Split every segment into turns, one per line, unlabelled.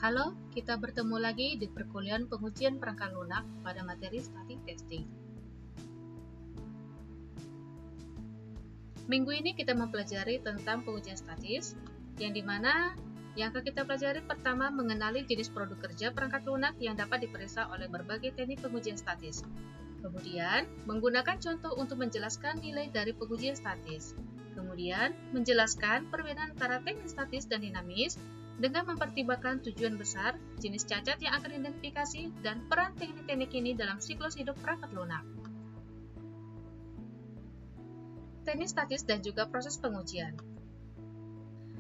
Halo, kita bertemu lagi di perkuliahan pengujian perangkat lunak pada materi static testing. Minggu ini kita mempelajari tentang pengujian statis, yang dimana yang akan kita pelajari pertama mengenali jenis produk kerja perangkat lunak yang dapat diperiksa oleh berbagai teknik pengujian statis. Kemudian, menggunakan contoh untuk menjelaskan nilai dari pengujian statis. Kemudian, menjelaskan perbedaan antara teknik statis dan dinamis dengan mempertimbangkan tujuan besar, jenis cacat yang akan diidentifikasi, dan peran teknik-teknik ini dalam siklus hidup perangkat lunak. Teknik statis dan juga proses pengujian.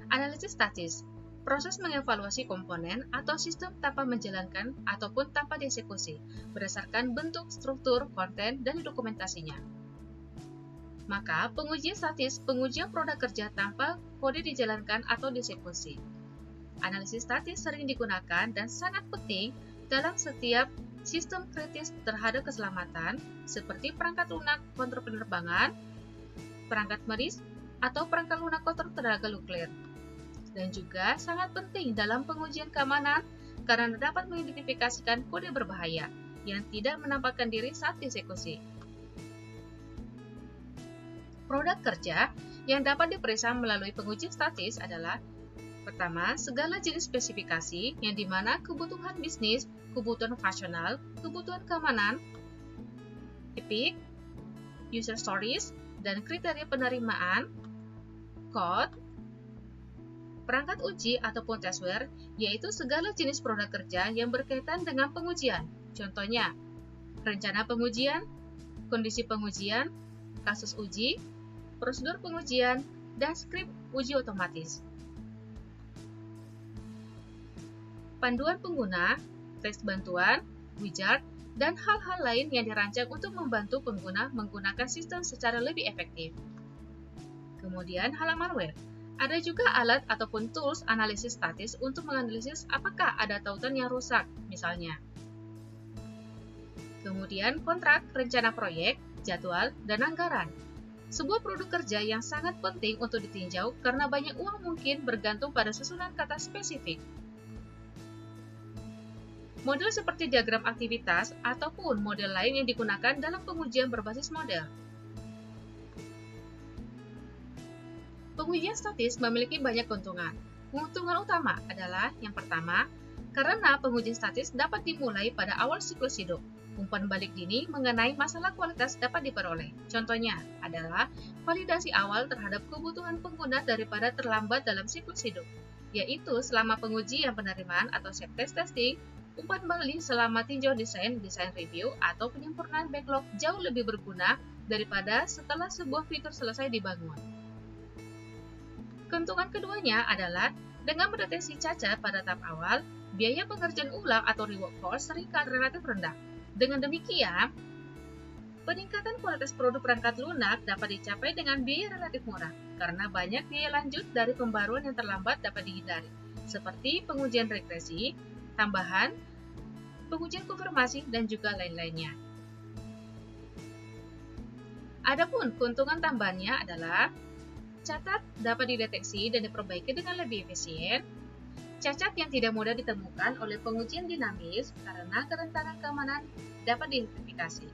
Analisis statis, proses mengevaluasi komponen atau sistem tanpa menjalankan ataupun tanpa dieksekusi, berdasarkan bentuk, struktur, konten, dan dokumentasinya. Maka, pengujian statis, pengujian produk kerja tanpa kode dijalankan atau dieksekusi. Analisis statis sering digunakan dan sangat penting dalam setiap sistem kritis terhadap keselamatan, seperti perangkat lunak kontrol penerbangan, perangkat MERIS, atau perangkat lunak kontrol tenaga nuklir. Dan juga sangat penting dalam pengujian keamanan karena dapat mengidentifikasikan kode berbahaya yang tidak menampakkan diri saat dieksekusi. Produk kerja yang dapat diperiksa melalui pengujian statis adalah: pertama, segala jenis spesifikasi yang dimana kebutuhan bisnis, kebutuhan fungsional, kebutuhan keamanan, epic, user stories, dan kriteria penerimaan, code, perangkat uji ataupun testware, yaitu segala jenis produk kerja yang berkaitan dengan pengujian. Contohnya, rencana pengujian, kondisi pengujian, kasus uji, prosedur pengujian, dan skrip uji otomatis. Panduan pengguna, teks bantuan, wizard, dan hal-hal lain yang dirancang untuk membantu pengguna menggunakan sistem secara lebih efektif. Kemudian halaman web. Ada juga alat ataupun tools analisis statis untuk menganalisis apakah ada tautan yang rusak, misalnya. Kemudian kontrak, rencana proyek, jadwal, dan anggaran. Sebuah produk kerja yang sangat penting untuk ditinjau karena banyak uang mungkin bergantung pada susunan kata spesifik. Model seperti diagram aktivitas ataupun model lain yang digunakan dalam pengujian berbasis model. Pengujian statis memiliki banyak keuntungan. Keuntungan utama adalah yang pertama, karena pengujian statis dapat dimulai pada awal siklus hidup. Umpan balik dini mengenai masalah kualitas dapat diperoleh. Contohnya adalah validasi awal terhadap kebutuhan pengguna daripada terlambat dalam siklus hidup, yaitu selama pengujian penerimaan atau self-test testing. Umpan balik selama tinjau desain review, atau penyempurnaan backlog jauh lebih berguna daripada setelah sebuah fitur selesai dibangun. Keuntungan keduanya adalah dengan mendeteksi cacat pada tahap awal, biaya pengerjaan ulang atau rework cost seringkali relatif rendah. Dengan demikian, peningkatan kualitas produk perangkat lunak dapat dicapai dengan biaya relatif murah, karena banyak biaya lanjut dari pembaruan yang terlambat dapat dihindari, seperti pengujian regresi, tambahan, pengujian konfirmasi, dan juga lain-lainnya. Adapun keuntungan tambahannya adalah cacat dapat dideteksi dan diperbaiki dengan lebih efisien. Cacat yang tidak mudah ditemukan oleh pengujian dinamis karena kerentanan keamanan dapat diidentifikasi.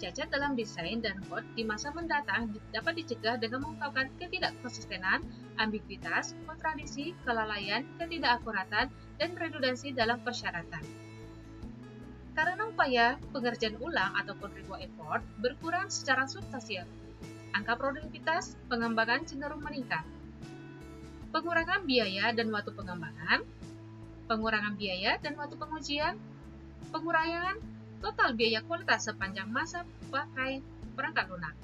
Cacat dalam desain dan kode di masa mendatang dapat dicegah dengan mengungkapkan ketidakkonsistenan, ambiguitas, kontradiksi, kelalaian, ketidakakuratan, dan redundansi dalam persyaratan. Karena upaya pengerjaan ulang ataupun rework effort berkurang secara substansial, angka produktivitas pengembangan cenderung meningkat. Pengurangan biaya dan waktu pengembangan, pengurangan biaya dan waktu pengujian, pengurangan total biaya kualitas sepanjang masa pakai perangkat lunak.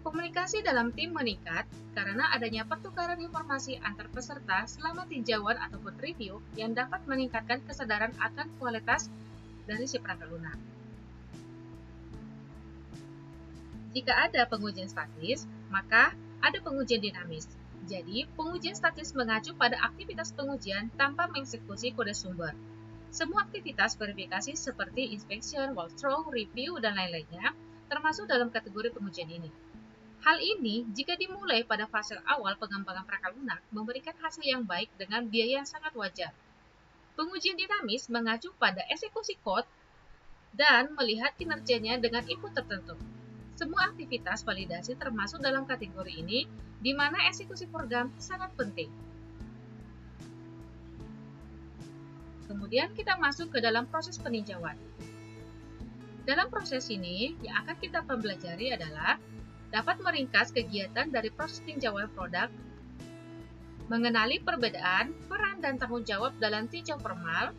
Komunikasi dalam tim meningkat karena adanya pertukaran informasi antar peserta selama tinjauan ataupun review yang dapat meningkatkan kesadaran akan kualitas dari si perangkat lunak. Jika ada pengujian statis, maka ada pengujian dinamis. Jadi, pengujian statis mengacu pada aktivitas pengujian tanpa mengeksekusi kode sumber. Semua aktivitas verifikasi seperti inspection, walkthrough, review, dan lain-lainnya termasuk dalam kategori pengujian ini. Hal ini, jika dimulai pada fase awal pengembangan perangkat lunak, memberikan hasil yang baik dengan biaya yang sangat wajar. Pengujian dinamis mengacu pada eksekusi kode dan melihat kinerjanya dengan input tertentu. Semua aktivitas validasi termasuk dalam kategori ini, di mana eksekusi program sangat penting. Kemudian kita masuk ke dalam proses peninjauan. Dalam proses ini, yang akan kita pelajari adalah dapat meringkas kegiatan dari proses tinjauan produk, mengenali perbedaan, peran, dan tanggung jawab dalam tinjau formal,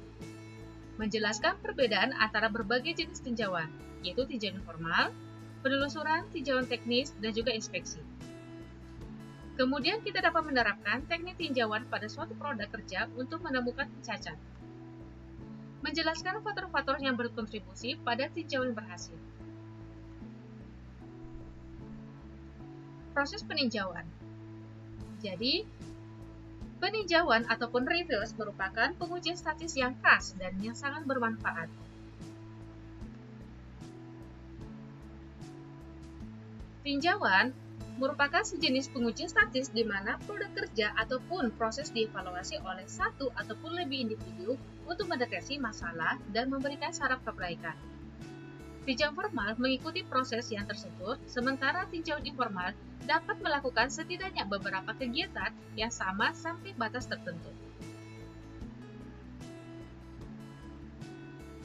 menjelaskan perbedaan antara berbagai jenis tinjauan, yaitu tinjauan formal, penelusuran, tinjauan teknis, dan juga inspeksi. Kemudian kita dapat menerapkan teknik tinjauan pada suatu produk kerja untuk menemukan cacat. Menjelaskan faktor-faktor yang berkontribusi pada tinjauan berhasil. Proses peninjauan. Jadi, peninjauan ataupun reviews merupakan pengujian statis yang khas dan yang sangat bermanfaat. Tinjauan merupakan sejenis pengujian statis di mana produk kerja ataupun proses dievaluasi oleh satu ataupun lebih individu untuk mendeteksi masalah dan memberikan saran perbaikan. Tinjauan formal mengikuti proses yang tersebut, sementara tinjauan informal dapat melakukan setidaknya beberapa kegiatan yang sama sampai batas tertentu.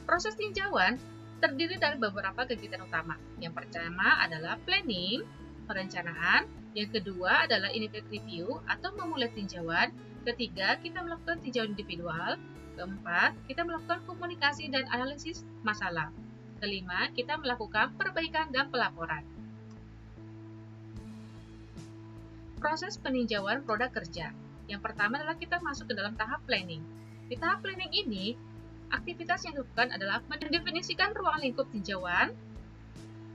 Proses tinjauan terdiri dari beberapa kegiatan utama. Yang pertama adalah planning, perencanaan. Yang kedua adalah initiative review atau memulai tinjauan. Ketiga, kita melakukan tinjauan individual. Keempat, kita melakukan komunikasi dan analisis masalah. Kelima, kita melakukan perbaikan dan pelaporan. Proses peninjauan produk kerja. Yang pertama adalah kita masuk ke dalam tahap planning. Di tahap planning ini, aktivitas yang dilakukan adalah mendefinisikan ruang lingkup tinjauan,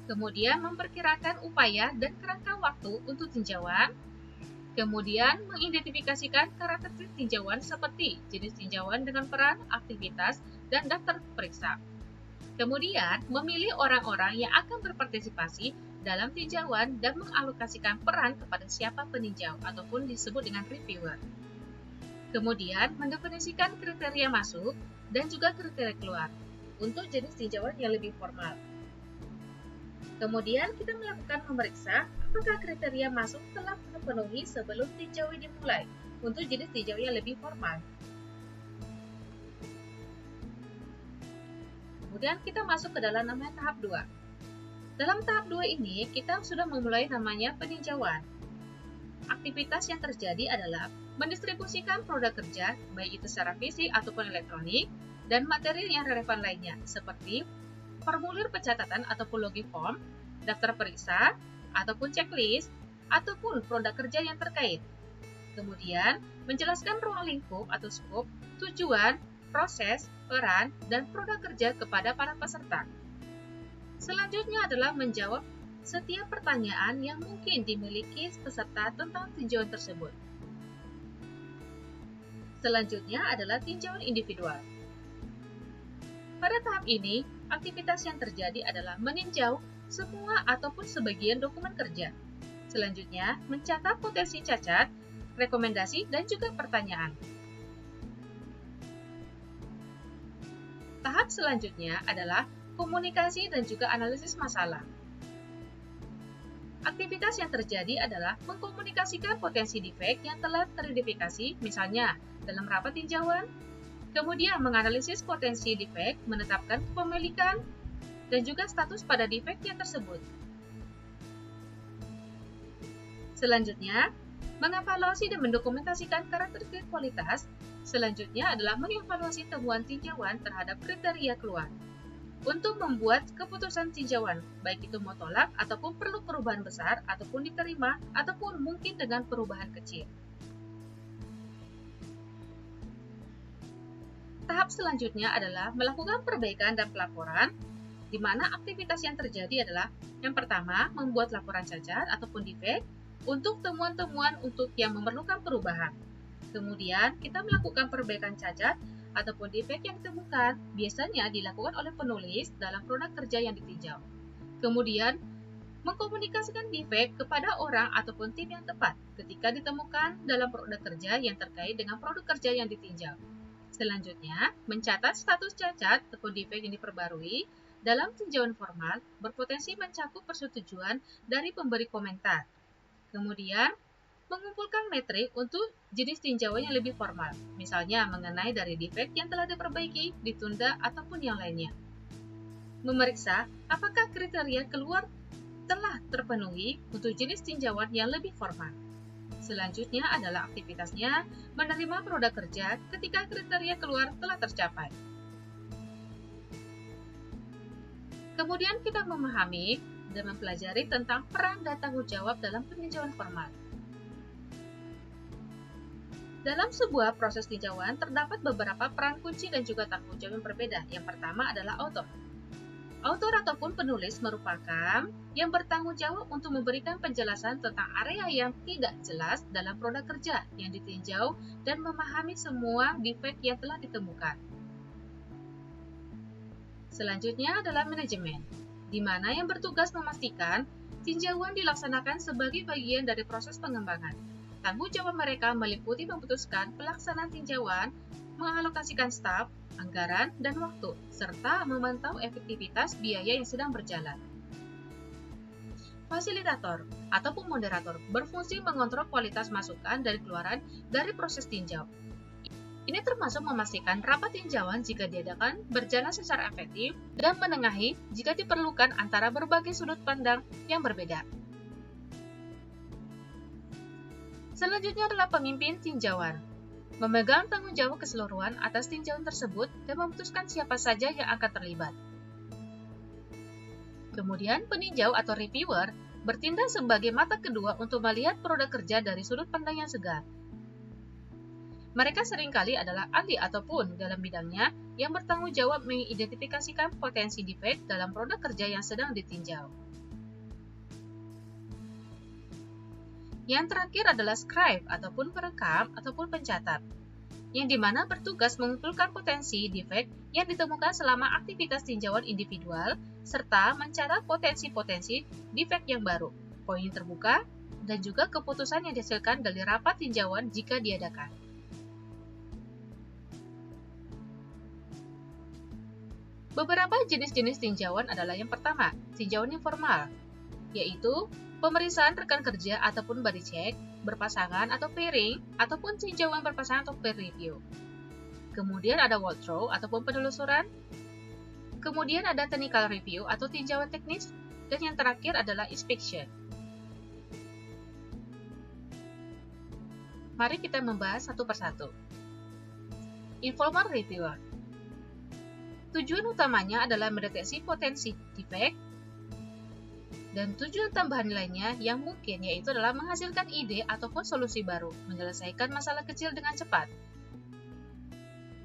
kemudian memperkirakan upaya dan kerangka waktu untuk tinjauan, kemudian mengidentifikasikan karakteristik tinjauan seperti jenis tinjauan dengan peran, aktivitas, dan daftar periksa. Kemudian, memilih orang-orang yang akan berpartisipasi dalam tinjauan dan mengalokasikan peran kepada siapa peninjau ataupun disebut dengan reviewer. Kemudian, mendefinisikan kriteria masuk dan juga kriteria keluar untuk jenis tinjauan yang lebih formal. Kemudian, kita melakukan memeriksa apakah kriteria masuk telah terpenuhi sebelum tinjauan dimulai untuk jenis tinjauan yang lebih formal. Kemudian kita masuk ke dalam namanya tahap 2. Dalam tahap 2 ini, kita sudah memulai namanya peninjauan. Aktivitas yang terjadi adalah mendistribusikan produk kerja, baik itu secara fisik ataupun elektronik, dan materi yang relevan lainnya, seperti formulir pencatatan ataupun login form, daftar periksa, ataupun checklist, ataupun produk kerja yang terkait. Kemudian, menjelaskan ruang lingkup atau scope, tujuan, proses, peran, dan produk kerja kepada para peserta. Selanjutnya adalah menjawab setiap pertanyaan yang mungkin dimiliki peserta tentang tinjauan tersebut. Selanjutnya adalah tinjauan individual. Pada tahap ini, aktivitas yang terjadi adalah meninjau semua ataupun sebagian dokumen kerja. Selanjutnya, mencatat potensi cacat, rekomendasi, dan juga pertanyaan. Tahap selanjutnya adalah komunikasi dan juga analisis masalah. Aktivitas yang terjadi adalah mengkomunikasikan potensi defek yang telah teridentifikasi, misalnya dalam rapat tinjauan, kemudian menganalisis potensi defek, menetapkan kepemilikan, dan juga status pada defek yang tersebut. Selanjutnya, mengevaluasi dan mendokumentasikan karakteristik kualitas. Selanjutnya adalah mengevaluasi temuan tinjauan terhadap kriteria keluar untuk membuat keputusan tinjauan, baik itu mau tolak ataupun perlu perubahan besar ataupun diterima ataupun mungkin dengan perubahan kecil. Tahap selanjutnya adalah melakukan perbaikan dan pelaporan, di mana aktivitas yang terjadi adalah yang pertama, membuat laporan cacat ataupun defek untuk temuan-temuan untuk yang memerlukan perubahan. Kemudian, kita melakukan perbaikan cacat ataupun defek yang ditemukan, biasanya dilakukan oleh penulis dalam produk kerja yang ditinjau. Kemudian, mengkomunikasikan defek kepada orang ataupun tim yang tepat ketika ditemukan dalam produk kerja yang terkait dengan produk kerja yang ditinjau. Selanjutnya, mencatat status cacat ataupun defek yang diperbarui dalam tinjauan formal berpotensi mencakup persetujuan dari pemberi komentar. Kemudian, mengumpulkan metrik untuk jenis tinjauan yang lebih formal, misalnya mengenai dari defek yang telah diperbaiki, ditunda, ataupun yang lainnya. Memeriksa apakah kriteria keluar telah terpenuhi untuk jenis tinjauan yang lebih formal. Selanjutnya adalah aktivitasnya menerima produk kerja ketika kriteria keluar telah tercapai. Kemudian kita memahami dan mempelajari tentang peran dan tanggung jawab dalam peninjauan formal. Dalam sebuah proses tinjauan terdapat beberapa peran kunci dan juga tanggung jawab yang berbeda. Yang pertama adalah author. Autor ataupun penulis merupakan yang bertanggung jawab untuk memberikan penjelasan tentang area yang tidak jelas dalam produk kerja yang ditinjau dan memahami semua defek yang telah ditemukan. Selanjutnya adalah manajemen, di mana yang bertugas memastikan tinjauan dilaksanakan sebagai bagian dari proses pengembangan. Tanggung jawab mereka meliputi memutuskan pelaksanaan tinjauan, mengalokasikan staf, anggaran, dan waktu, serta memantau efektivitas biaya yang sedang berjalan. Fasilitator ataupun moderator berfungsi mengontrol kualitas masukan dan keluaran dari proses tinjau. Ini termasuk memastikan rapat tinjauan jika diadakan berjalan secara efektif dan menengahi jika diperlukan antara berbagai sudut pandang yang berbeda. Selanjutnya adalah pemimpin tinjauan. Memegang tanggung jawab keseluruhan atas tinjauan tersebut dan memutuskan siapa saja yang akan terlibat. Kemudian, peninjau atau reviewer bertindak sebagai mata kedua untuk melihat produk kerja dari sudut pandang yang segar. Mereka seringkali adalah ahli ataupun dalam bidangnya yang bertanggung jawab mengidentifikasikan potensi defek dalam produk kerja yang sedang ditinjau. Yang terakhir adalah scribe ataupun perekam ataupun pencatat, yang dimana bertugas mengumpulkan potensi defek yang ditemukan selama aktivitas tinjauan individual, serta mencatat potensi-potensi defek yang baru, poin terbuka, dan juga keputusan yang dihasilkan dari rapat tinjauan jika diadakan. Beberapa jenis-jenis tinjauan adalah yang pertama, tinjauan informal, yaitu pemeriksaan rekan kerja ataupun body check, berpasangan atau pairing, ataupun tinjauan berpasangan atau peer review. Kemudian ada walkthrough ataupun penelusuran. Kemudian ada technical review atau tinjauan teknis. Dan yang terakhir adalah inspection. Mari kita membahas satu persatu. Informal reviewer. Tujuan utamanya adalah mendeteksi potensi defek, dan tujuan tambahan lainnya yang mungkin yaitu adalah menghasilkan ide ataupun solusi baru, menyelesaikan masalah kecil dengan cepat.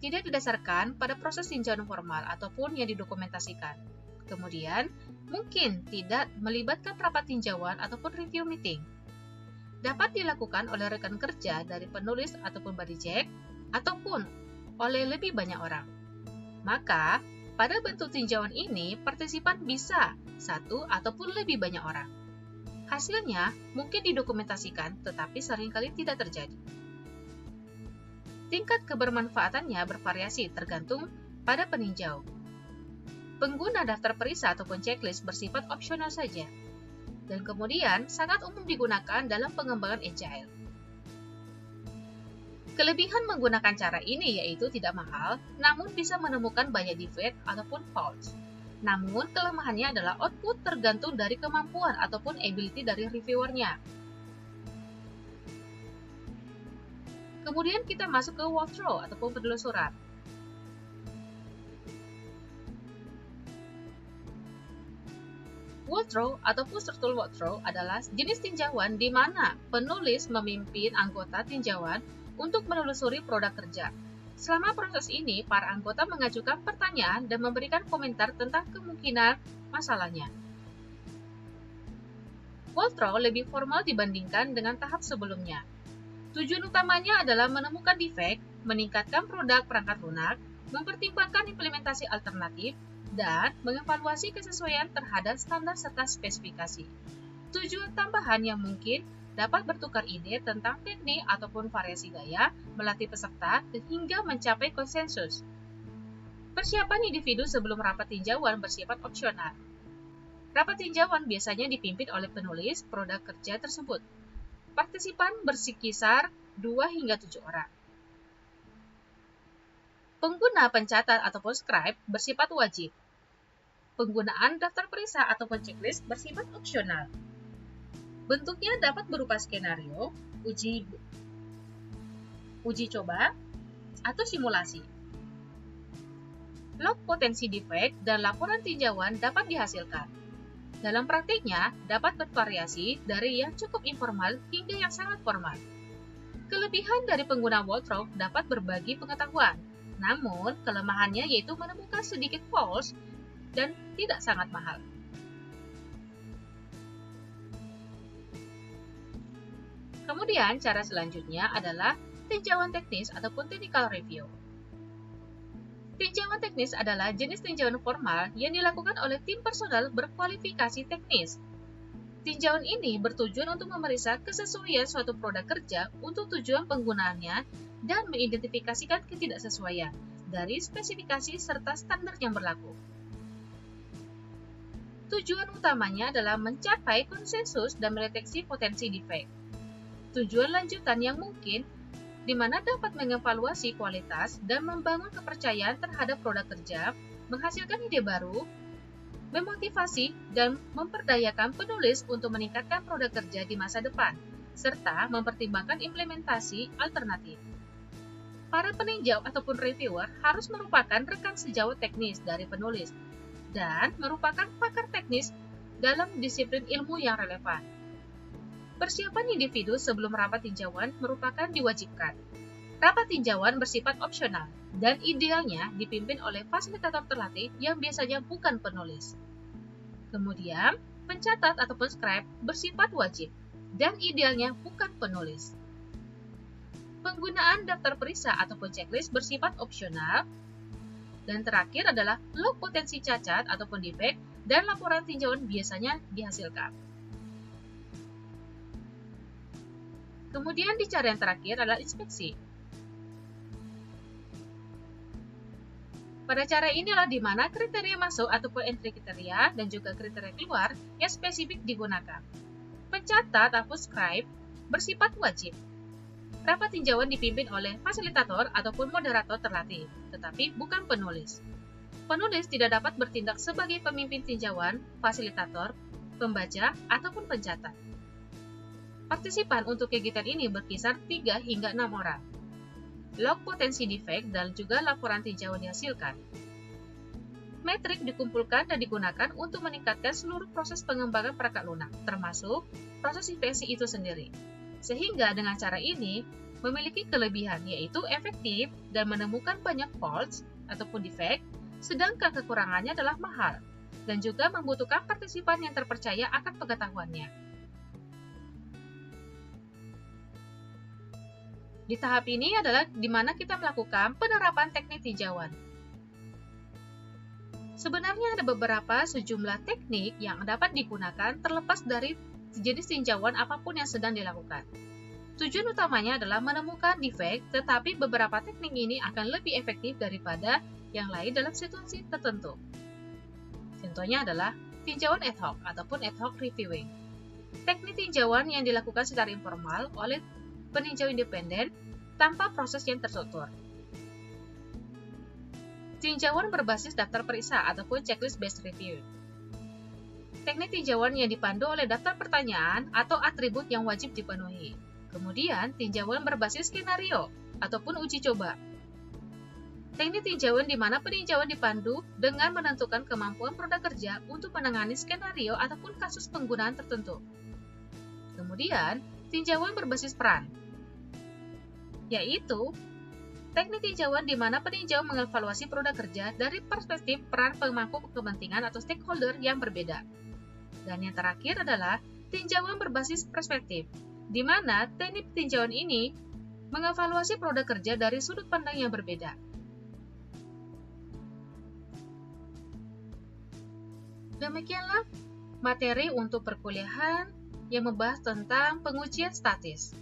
Tidak didasarkan pada proses tinjauan formal ataupun yang didokumentasikan. Kemudian, mungkin tidak melibatkan rapat tinjauan ataupun review meeting. Dapat dilakukan oleh rekan kerja dari penulis ataupun body check, ataupun oleh lebih banyak orang. Maka, pada bentuk tinjauan ini, partisipan bisa satu ataupun lebih banyak orang. Hasilnya mungkin didokumentasikan, tetapi seringkali tidak terjadi. Tingkat kebermanfaatannya bervariasi tergantung pada peninjau. Pengguna daftar periksa ataupun checklist bersifat opsional saja, dan kemudian sangat umum digunakan dalam pengembangan agile. Kelebihan menggunakan cara ini yaitu tidak mahal, namun bisa menemukan banyak defect ataupun faults. Namun, kelemahannya adalah output tergantung dari kemampuan ataupun ability dari reviewernya. Kemudian kita masuk ke walkthrough ataupun penelusuran. Walkthrough ataupun struktur walkthrough adalah jenis tinjauan di mana penulis memimpin anggota tinjauan untuk menelusuri produk kerja. Selama proses ini, para anggota mengajukan pertanyaan dan memberikan komentar tentang kemungkinan masalahnya. Walkthrough lebih formal dibandingkan dengan tahap sebelumnya. Tujuan utamanya adalah menemukan defek, meningkatkan produk perangkat lunak, mempertimbangkan implementasi alternatif, dan mengevaluasi kesesuaian terhadap standar serta spesifikasi. Tujuan tambahan yang mungkin dapat bertukar ide tentang teknik ataupun variasi gaya, melatih peserta, hingga mencapai konsensus. Persiapan individu sebelum rapat tinjauan bersifat opsional. Rapat tinjauan biasanya dipimpin oleh penulis produk kerja tersebut. Partisipan berkisar 2 hingga 7 orang. Pengguna pencatat ataupun scribe bersifat wajib. Penggunaan daftar periksa ataupun checklist bersifat opsional. Bentuknya dapat berupa skenario, uji coba, atau simulasi. Log potensi defek dan laporan tinjauan dapat dihasilkan. Dalam praktiknya, dapat bervariasi dari yang cukup informal hingga yang sangat formal. Kelebihan dari pengguna Waltrop dapat berbagi pengetahuan, namun kelemahannya yaitu menemukan sedikit false dan tidak sangat mahal. Kemudian, cara selanjutnya adalah tinjauan teknis ataupun technical review. Tinjauan teknis adalah jenis tinjauan formal yang dilakukan oleh tim personal berkualifikasi teknis. Tinjauan ini bertujuan untuk memeriksa kesesuaian suatu produk kerja untuk tujuan penggunaannya dan mengidentifikasikan ketidaksesuaian dari spesifikasi serta standar yang berlaku. Tujuan utamanya adalah mencapai konsensus dan mendeteksi potensi defek. Tujuan lanjutan yang mungkin di mana dapat mengevaluasi kualitas dan membangun kepercayaan terhadap produk kerja, menghasilkan ide baru, memotivasi dan memperdayakan penulis untuk meningkatkan produk kerja di masa depan, serta mempertimbangkan implementasi alternatif. Para peninjau ataupun reviewer harus merupakan rekan sejawat teknis dari penulis dan merupakan pakar teknis dalam disiplin ilmu yang relevan. Persiapan individu sebelum rapat tinjauan merupakan diwajibkan. Rapat tinjauan bersifat opsional dan idealnya dipimpin oleh fasilitator terlatih yang biasanya bukan penulis. Kemudian, pencatat ataupun scribe bersifat wajib dan idealnya bukan penulis. Penggunaan daftar periksa ataupun checklist bersifat opsional. Dan terakhir adalah log potensi cacat ataupun defek dan laporan tinjauan biasanya dihasilkan. Kemudian di cara yang terakhir adalah inspeksi. Pada cara inilah di mana kriteria masuk ataupun entry kriteria dan juga kriteria keluar yang spesifik digunakan. Pencatat ataupun scribe bersifat wajib. Rapat tinjauan dipimpin oleh fasilitator ataupun moderator terlatih, tetapi bukan penulis. Penulis tidak dapat bertindak sebagai pemimpin tinjauan, fasilitator, pembaca, ataupun pencatat. Partisipan untuk kegiatan ini berkisar 3 hingga 6 orang. Log potensi defek dan juga laporan tinjauan dihasilkan. Metrik dikumpulkan dan digunakan untuk meningkatkan seluruh proses pengembangan perangkat lunak, termasuk proses inspeksi itu sendiri. Sehingga dengan cara ini memiliki kelebihan yaitu efektif dan menemukan banyak faults ataupun defek, sedangkan kekurangannya adalah mahal dan juga membutuhkan partisipan yang terpercaya akan pengetahuannya. Di tahap ini adalah di mana kita melakukan penerapan teknik tinjauan. Sebenarnya ada beberapa sejumlah teknik yang dapat digunakan terlepas dari jenis tinjauan apapun yang sedang dilakukan. Tujuan utamanya adalah menemukan defek, tetapi beberapa teknik ini akan lebih efektif daripada yang lain dalam situasi tertentu. Contohnya adalah tinjauan ad hoc ataupun ad hoc reviewing. Teknik tinjauan yang dilakukan secara informal oleh peninjau independen tanpa proses yang terstruktur. Tinjauan berbasis daftar periksa ataupun checklist based review. Teknik tinjauan yang dipandu oleh daftar pertanyaan atau atribut yang wajib dipenuhi. Kemudian, tinjauan berbasis skenario ataupun uji coba. Teknik tinjauan di mana peninjauan dipandu dengan menentukan kemampuan produk kerja untuk menangani skenario ataupun kasus penggunaan tertentu. Kemudian, tinjauan berbasis peran, yaitu teknik tinjauan di mana peninjau mengevaluasi produk kerja dari perspektif peran pemangku kepentingan atau stakeholder yang berbeda. Dan yang terakhir adalah tinjauan berbasis perspektif, di mana teknik tinjauan ini mengevaluasi produk kerja dari sudut pandang yang berbeda. Demikianlah materi untuk perkuliahan yang membahas tentang pengujian statis.